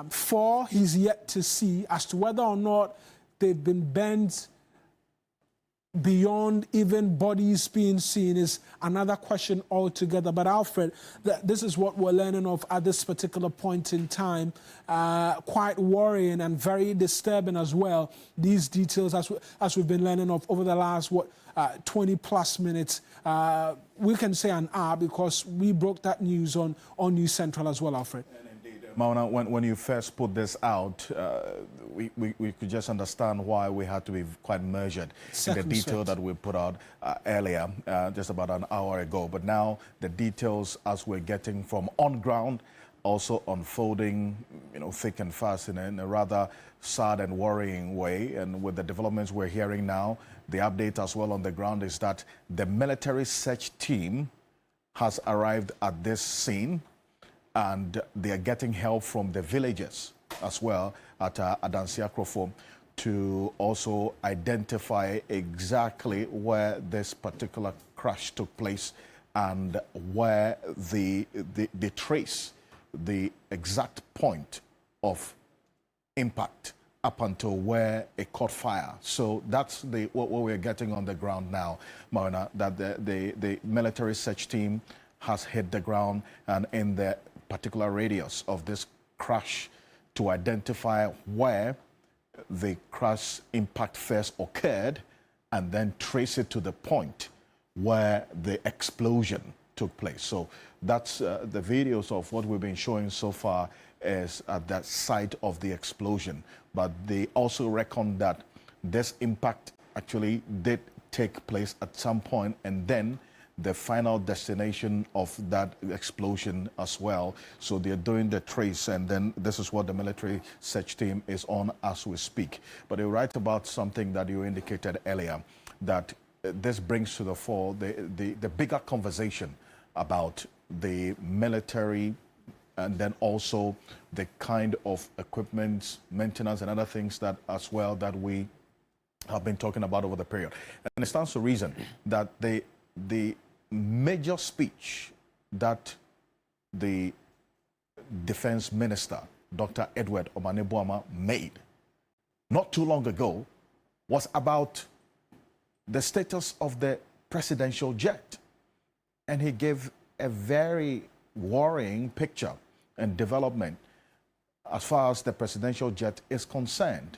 Four, he's yet to see. As to whether or not they've been bent beyond even bodies being seen is another question altogether. But Alfred, this is what we're learning of at this particular point in time. Quite worrying and very disturbing as well. These details, as we've been learning of over the last 20 plus minutes. We can say an hour because we broke that news on News Central as well, Alfred. Mauna, when you first put this out, we could just understand why we had to be quite measured in the detail that we put out earlier, just about an hour ago. But now the details as we're getting from on ground also unfolding, thick and fast in a rather sad and worrying way. And with the developments we're hearing now, the update as well on the ground is that the military search team has arrived at this scene, and they are getting help from the villagers as well at Adansia Krofo to also identify exactly where this particular crash took place and where they trace the exact point of impact up until where it caught fire. So that's what we're getting on the ground now, Mauna, that the military search team has hit the ground and in the particular radius of this crash to identify where the crash impact first occurred and then trace it to the point where the explosion took place. So that's the videos of what we've been showing so far is at that site of the explosion. But they also reckon that this impact actually did take place at some point, and then the final destination of that explosion as well. So they're doing the trace, and then this is what the military search team is on as we speak. But they write about something that you indicated earlier, that this brings to the fore the bigger conversation about the military and then also the kind of equipment, maintenance and other things that as well that we have been talking about over the period. And it stands to reason that the major speech that the Defense Minister, Dr. Edward Omane-Boamah, made not too long ago was about the status of the presidential jet. And he gave a very worrying picture and development as far as the presidential jet is concerned.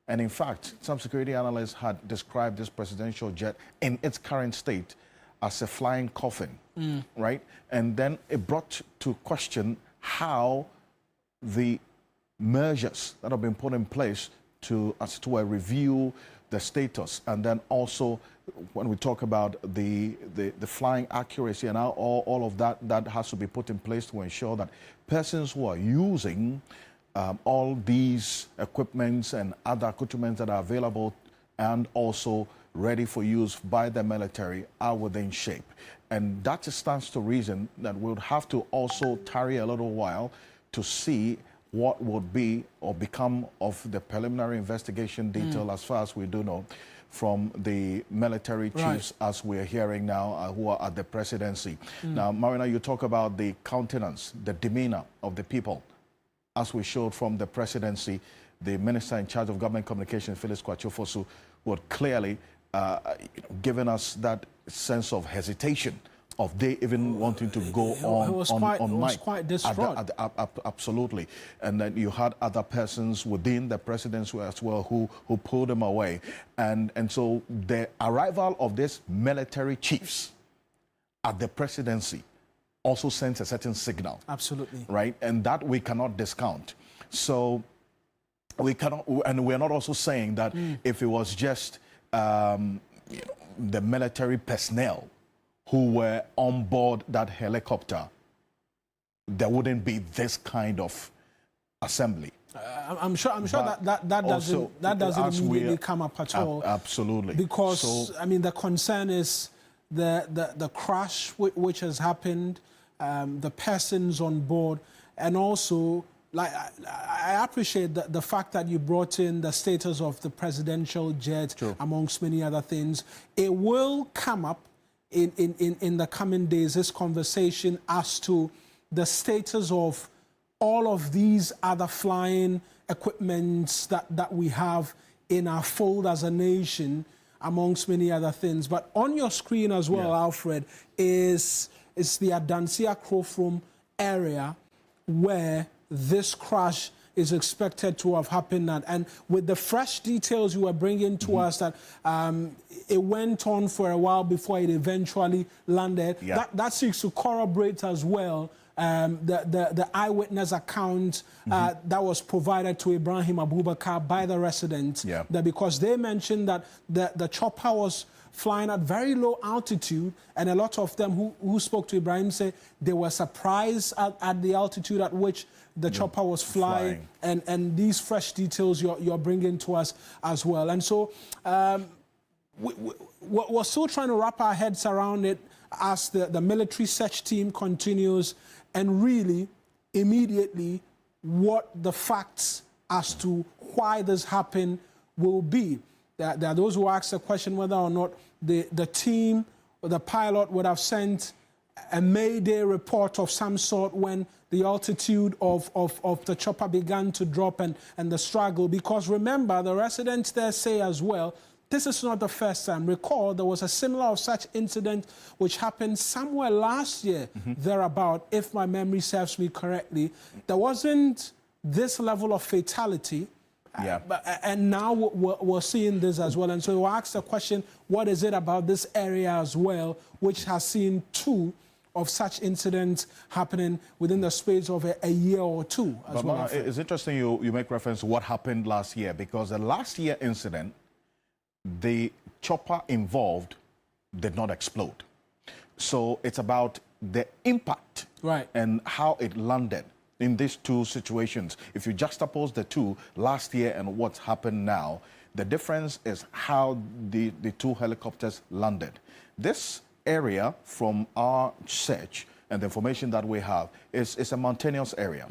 And in fact, some security analysts had described this presidential jet in its current state as a flying coffin, right? And then it brought to question how the measures that have been put in place to review the status, and then also when we talk about the flying accuracy and how all of that has to be put in place to ensure that persons who are using all these equipments and other accoutrements that are available and also ready for use by the military are within shape. And that stands to reason that we would have to also tarry a little while to see what would be or become of the preliminary investigation detail as far as we do know from the military chiefs as we're hearing now who are at the presidency. Now, Marina, you talk about the countenance, the demeanor of the people. As we showed from the presidency, the minister in charge of government communications, Phyllis Kwatchofosu, would clearly given us that sense of hesitation of they even wanting to go on mic. It was quite distraught. Absolutely. And then you had other persons within the presidency as well who pulled them away. And so the arrival of these military chiefs at the presidency also sends a certain signal. Absolutely. Right? And that we cannot discount. So we cannot, and we're not also saying that if it was just the military personnel who were on board that helicopter, there wouldn't be this kind of assembly. I'm sure that doesn't immediately come up at all. Absolutely. Because I mean the concern is the crash which has happened, the persons on board, and also like I appreciate the fact that you brought in the status of the presidential jet amongst many other things. It will come up in the coming days, this conversation as to the status of all of these other flying equipments that we have in our fold as a nation, amongst many other things. But on your screen as well, Alfred, is the Adansia Crofrom area where this crash is expected to have happened at. And with the fresh details you were bringing to us that it went on for a while before it eventually landed, that seeks to corroborate as well the eyewitness account that was provided to Ibrahim Abubakar by the residents. That because they mentioned that the chopper was flying at very low altitude, and a lot of them who spoke to Ibrahim say they were surprised at the altitude at which the chopper was flying. And these fresh details you're bringing to us as well. And so we're still trying to wrap our heads around it as the military search team continues, and really immediately what the facts as to why this happened will be. There are those who ask the question whether or not the team or the pilot would have sent a Mayday report of some sort when the altitude of the chopper began to drop and the struggle. Because remember, the residents there say as well, this is not the first time. Recall, there was a similar of such incident which happened somewhere last year, thereabout, if my memory serves me correctly. There wasn't this level of fatality, and now we're seeing this as well. And so you ask the question, what is it about this area as well, which has seen two of such incidents happening within the space of a year or two as well? It's interesting you make reference to what happened last year, because the last year incident, the chopper involved did not explode. So it's about the impact and how it landed in these two situations. If you juxtapose the two, last year and what's happened now, the difference is how the two helicopters landed. This area, from our search and the information that we have, is a mountainous area.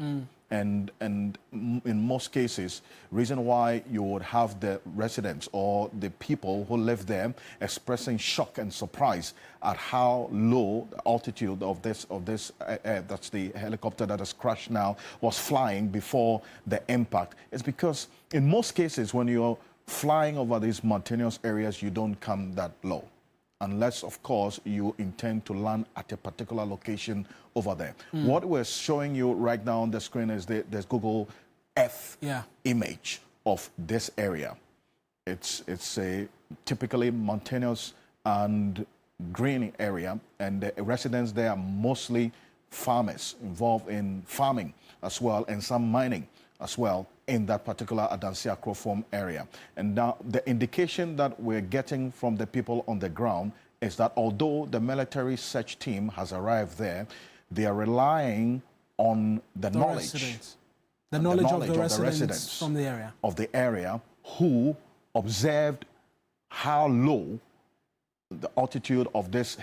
And in most cases, reason why you would have the residents or the people who live there expressing shock and surprise at how low the altitude of this that's the helicopter that has crashed now, was flying before the impact, is because in most cases when you're flying over these mountainous areas, you don't come that low, unless, of course, you intend to land at a particular location over there. What we're showing you right now on the screen is this Google Earth image of this area. It's a typically mountainous and green area, and the residents there are mostly farmers involved in farming as well, and some mining as well in that particular Adansia Crofrom area. And now the indication that we're getting from the people on the ground is that although the military search team has arrived there, they are relying on the knowledge of the residents from the area. Of the area who observed how low the altitude of this